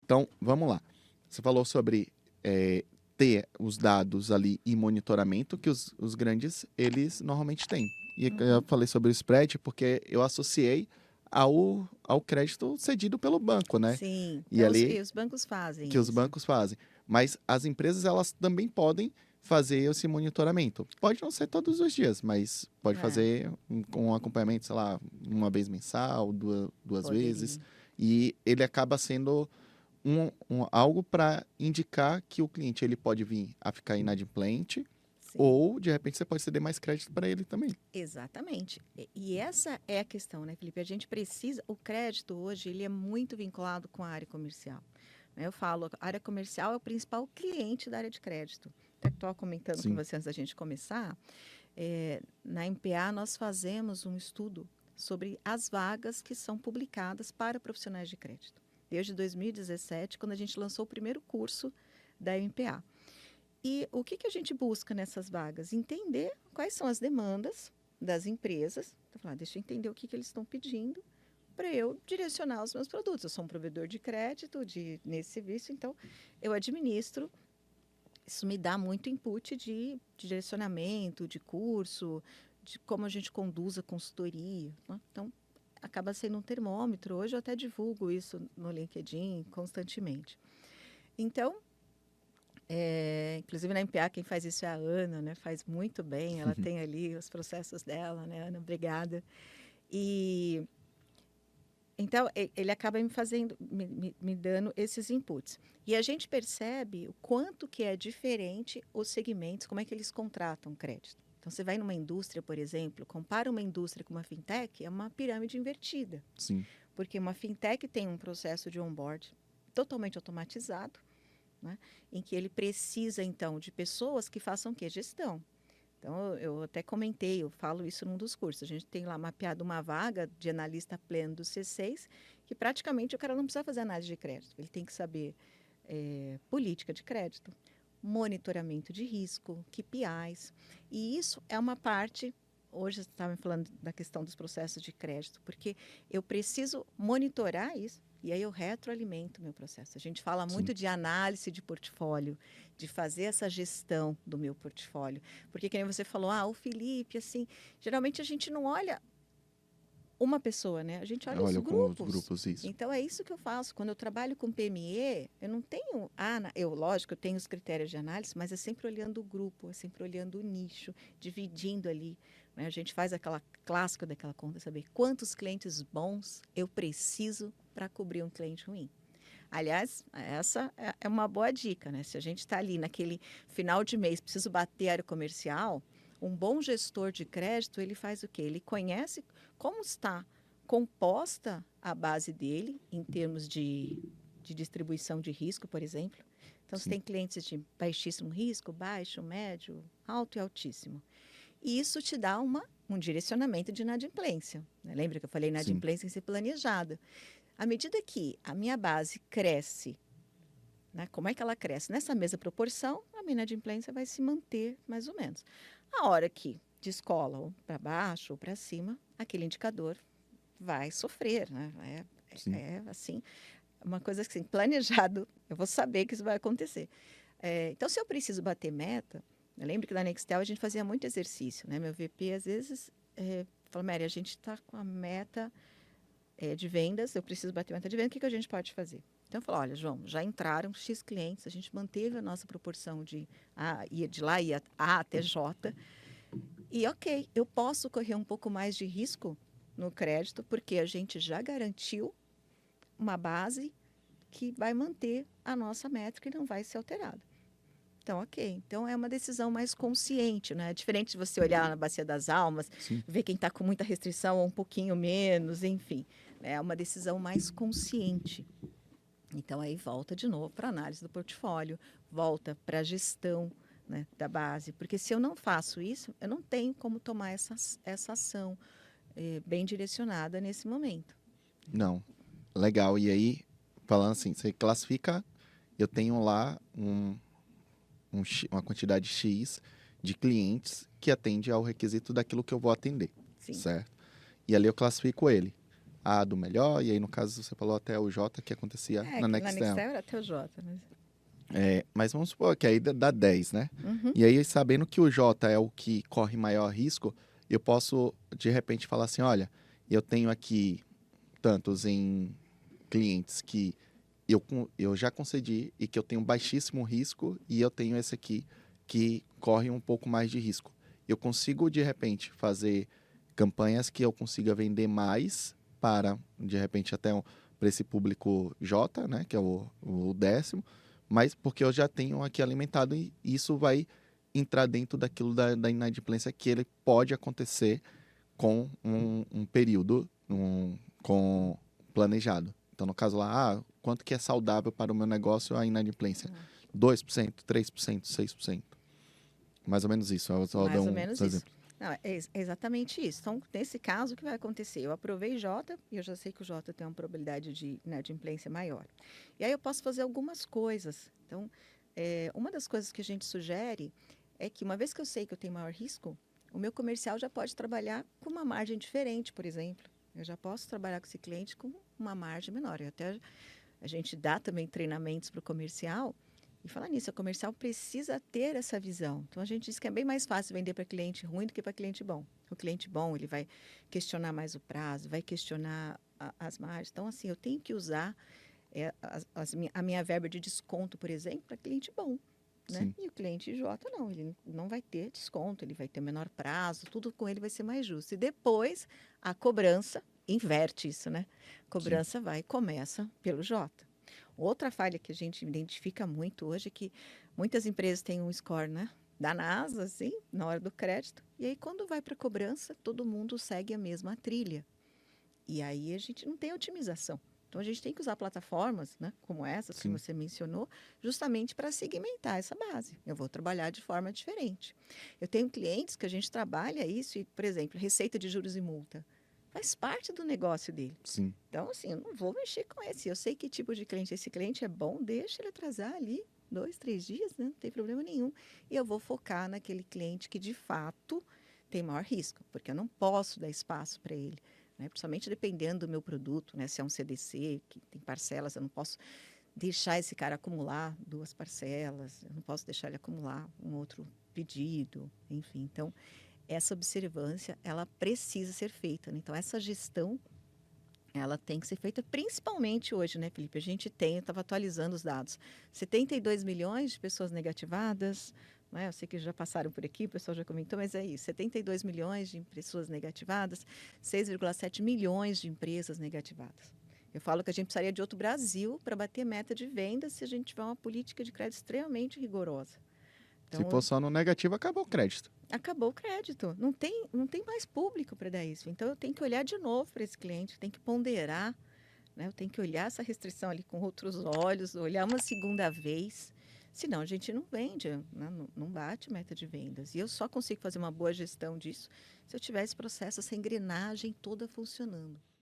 Então, vamos lá. Você falou sobre ter os dados ali e monitoramento que os grandes, eles normalmente têm. E eu falei sobre o spread porque eu associei ao crédito cedido pelo banco, né? Sim, E então ali os bancos fazem que os isso. bancos fazem. Mas as empresas, elas também podem fazer esse monitoramento. Pode não ser todos os dias, mas pode É, fazer com um acompanhamento, sei lá, uma vez mensal, duas vezes. poderia. E ele acaba sendo algo para indicar que o cliente ele pode vir a ficar inadimplente Sim, ou, de repente, você pode ceder mais crédito para ele também. exatamente. E essa é a questão, né, Felipe? A gente precisa. O crédito hoje ele é muito vinculado com a área comercial. Né? Eu falo, a área comercial é o principal cliente da área de crédito. Até que estava comentando com Sim, você antes da gente começar. Na MPA, nós fazemos um estudo sobre as vagas que são publicadas para profissionais de crédito. Desde 2017, quando a gente lançou o primeiro curso da MPA. E o que a gente busca nessas vagas? Entender quais são as demandas das empresas. Então, falar, deixa eu entender o que eles estão pedindo para eu direcionar os meus produtos. Eu sou um provedor de crédito nesse serviço, então eu administro. Isso me dá muito input de direcionamento, de curso, de como a gente conduz a consultoria. Né? Então, acaba sendo um termômetro. Hoje eu até divulgo isso no LinkedIn constantemente. Então, inclusive na MPA, quem faz isso é a Ana, né? Faz muito bem. Ela tem ali os processos dela, né, Ana? Obrigada. E então ele acaba me fazendo, me dando esses inputs. E a gente percebe o quanto que é diferente os segmentos, como é que eles contratam crédito. Então, você vai numa indústria, por exemplo, compara uma indústria com uma fintech, é uma pirâmide invertida. sim, Porque uma fintech tem um processo de onboard totalmente automatizado, né, em que ele precisa, então, de pessoas que façam o quê? Gestão. Então, eu até comentei, eu falo isso num dos cursos. A gente tem lá mapeado uma vaga de analista pleno do C6, que praticamente o cara não precisa fazer análise de crédito. Ele tem que saber política de crédito, monitoramento de risco, KPIs. E isso é uma parte. Hoje você estava me falando da questão dos processos de crédito, porque eu preciso monitorar isso e aí eu retroalimento o meu processo. A gente fala sim. muito de análise de portfólio, de fazer essa gestão do meu portfólio. Porque, como você falou, o Felipe, assim, geralmente a gente não olha uma pessoa, né? A gente olha os Olha com os grupos. grupos isso. Então, é isso que eu faço. Quando eu trabalho com PME, eu não tenho... lógico, eu tenho os critérios de análise, mas é sempre olhando o grupo, é sempre olhando o nicho, dividindo ali. Né? A gente faz aquela clássica daquela conta, saber quantos clientes bons eu preciso para cobrir um cliente ruim. Aliás, essa é uma boa dica, né? Se a gente está ali naquele final de mês, preciso bater área comercial, um bom gestor de crédito, ele faz o quê? Ele conhece como está composta a base dele, em termos de distribuição de risco, por exemplo. Então, você Sim, tem clientes de baixíssimo risco, baixo, médio, alto e altíssimo. E isso te dá um direcionamento de inadimplência. Né? Lembra que eu falei sim, inadimplência em ser planejada? À medida que a minha base cresce, né, como é que ela cresce? Nessa mesma proporção, a minha inadimplência vai se manter mais ou menos. A hora que descola ou para baixo ou para cima, aquele indicador vai sofrer. Né? sim. Assim, uma coisa assim, planejado, eu vou saber que isso vai acontecer. Então, se eu preciso bater meta, eu lembro que na Nextel a gente fazia muito exercício. Né? Meu VP, às vezes, fala, Mary, a gente está com a meta de vendas, eu preciso bater meta de venda, o que a gente pode fazer? Então, eu falo, olha, João, já entraram X clientes, a gente manteve a nossa proporção de lá ia A até J, e ok, eu posso correr um pouco mais de risco no crédito, porque a gente já garantiu uma base que vai manter a nossa métrica e não vai ser alterada. Então, ok. Então, é uma decisão mais consciente, né? Diferente de você olhar na bacia das almas, Sim. ver quem está com muita restrição ou um pouquinho menos, enfim. É uma decisão mais consciente. Então, aí volta de novo para a análise do portfólio, volta para a gestão, né, da base. Porque se eu não faço isso, eu não tenho como tomar essa ação bem direcionada nesse momento. Não. Legal. E aí, falando assim, você classifica, eu tenho lá uma quantidade X de clientes que atende ao requisito daquilo que eu vou atender, Sim. certo? E ali eu classifico ele. A do melhor, e aí no caso você falou até o J, que acontecia na Na Nextel. Nextel era até o J, mas... Mas vamos supor que aí dá 10, né? Uhum. E aí, sabendo que o J é o que corre maior risco, eu posso, de repente, falar assim, olha, eu tenho aqui tantos em clientes que eu já concedi e que eu tenho baixíssimo risco, e eu tenho esse aqui que corre um pouco mais de risco. Eu consigo, de repente, fazer campanhas que eu consiga vender mais para, de repente, para esse público J, né, que é o 10º, mas porque eu já tenho aqui alimentado, e isso vai entrar dentro daquilo da inadimplência que ele pode acontecer com um período com planejado. Então, no caso lá, quanto que é saudável para o meu negócio a inadimplência? 2%, 3%, 6%. Mais ou menos isso. Eu só Mais dou ou um menos isso. exemplo. Não, é exatamente isso. Então, nesse caso, o que vai acontecer? Eu aprovei J e eu já sei que o J tem uma probabilidade de inadimplência maior. E aí eu posso fazer algumas coisas. Então, uma das coisas que a gente sugere é que, uma vez que eu sei que eu tenho maior risco, o meu comercial já pode trabalhar com uma margem diferente, por exemplo. Eu já posso trabalhar com esse cliente com uma margem menor. A gente dá também treinamentos para o comercial. E falar nisso, o comercial precisa ter essa visão. Então, a gente diz que é bem mais fácil vender para cliente ruim do que para cliente bom. O cliente bom, ele vai questionar mais o prazo, vai questionar as margens. Então, assim, eu tenho que usar a minha verba de desconto, por exemplo, para cliente bom. Né? Sim. E o cliente J não, ele não vai ter desconto, ele vai ter menor prazo, tudo com ele vai ser mais justo. E depois, a cobrança inverte isso, né? A Sim. cobrança começa pelo J. Outra falha que a gente identifica muito hoje é que muitas empresas têm um score, né, da NASA, assim, na hora do crédito. E aí, quando vai para a cobrança, todo mundo segue a mesma trilha. E aí a gente não tem otimização. Então, a gente tem que usar plataformas, né, como essas que Sim. você mencionou, justamente para segmentar essa base. Eu vou trabalhar de forma diferente. Eu tenho clientes que a gente trabalha isso e, por exemplo, receita de juros e multa. Faz parte do negócio dele. Sim. Então, assim, eu não vou mexer com esse. Eu sei que tipo de cliente. Esse cliente é bom, deixa ele atrasar ali 2, 3 dias, né? Não tem problema nenhum. E eu vou focar naquele cliente que, de fato, tem maior risco, porque eu não posso dar espaço para ele. Né? Principalmente dependendo do meu produto, né? Se é um CDC, que tem parcelas, eu não posso deixar esse cara acumular 2 parcelas, eu não posso deixar ele acumular um outro pedido, enfim. Então, essa observância, ela precisa ser feita. Né? Então, essa gestão ela tem que ser feita principalmente hoje, né, Felipe? A gente tem, eu estava atualizando os dados, 72 milhões de pessoas negativadas, né? Eu sei que já passaram por aqui, o pessoal já comentou, mas é isso, 72 milhões de pessoas negativadas, 6,7 milhões de empresas negativadas. Eu falo que a gente precisaria de outro Brasil para bater meta de vendas se a gente tiver uma política de crédito extremamente rigorosa. Se Então, for só no negativo, acabou o crédito. acabou o crédito. Não tem mais público para dar isso. Então, eu tenho que olhar de novo para esse cliente, tenho que ponderar, né? Eu tenho que olhar essa restrição ali com outros olhos, olhar uma segunda vez. Senão, a gente não vende, né? Não bate meta de vendas. E eu só consigo fazer uma boa gestão disso se eu tiver esse processo, essa engrenagem toda funcionando.